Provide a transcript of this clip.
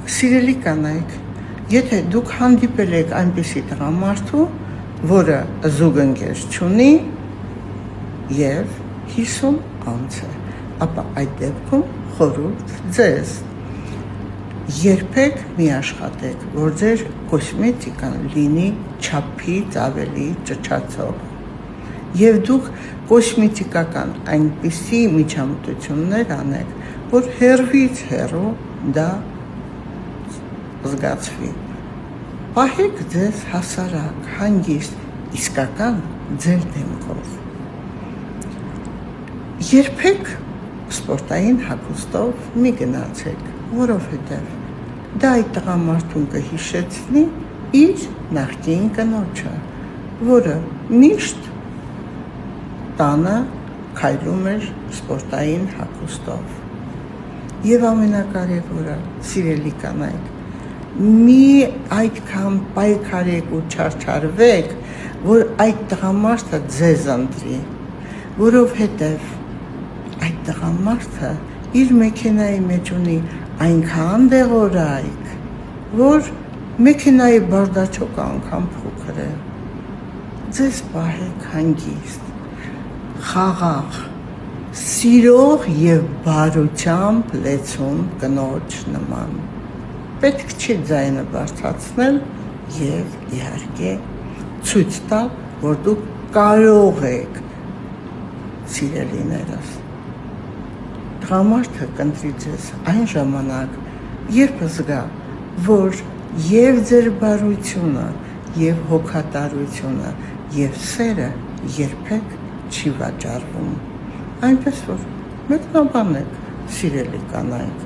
Սիրելի կանայք, եթե դուք հանդիպել եք այնպիսի տղամարդու, որը զուգընկեր չունի եւ 50 անց է, ապա այդ դեպքում խորհուրդ ձեզ երբեք մի աշխատեք, որ ձեր կոսմետիկան լինի չափից ավելի ճչացող եւ դուք կոսմետիկական այնպիսի միջամտություններ անեք, որ հեռվից հեռու դա զգացվի։ Պահեք ձեզ հասարակ, հանգիստ, իսկական ձեր դեմքով։ Երբեք սպորտային հագուստով մի գնացեք, որովհետև դա այդ տղամարդուն կհիշեցնի իր նախկին կնոջը, որը միշտ տանը քայլում էր սպորտային հագուստով։ Եվ ամենակարևորը, սիրելի կանայք, մի այդքան պայքարեք ու չարչարվեք, որ այդ տղամարդը ձեզ ընտրի, որովհետև այդ տղամարդը իր մեքենայի մեջ ունի այնքան դեղորայք, որ մեքենայի բարդաչոկը անգամ փոքր է։ Ձեզ պահեք հանգիստ, խաղաղ, սիրող եւ բարությամբ լեցուն կնոջ նման։ Պետք չի ձայնը բարձրացնել եւ իհարկե ցույց տալ, որ դուք կարող եք, սիրելիներս։ Տղամարդը կընտրի ձեզ այն ժամանակ, երբ զգա, որ եւ ձեր բարությունը, եւ հոգատարությունը, եւ սերը երբեք չի վաճառվում։ Այնպես որ մեկնաբանեք, սիրելի կանայք,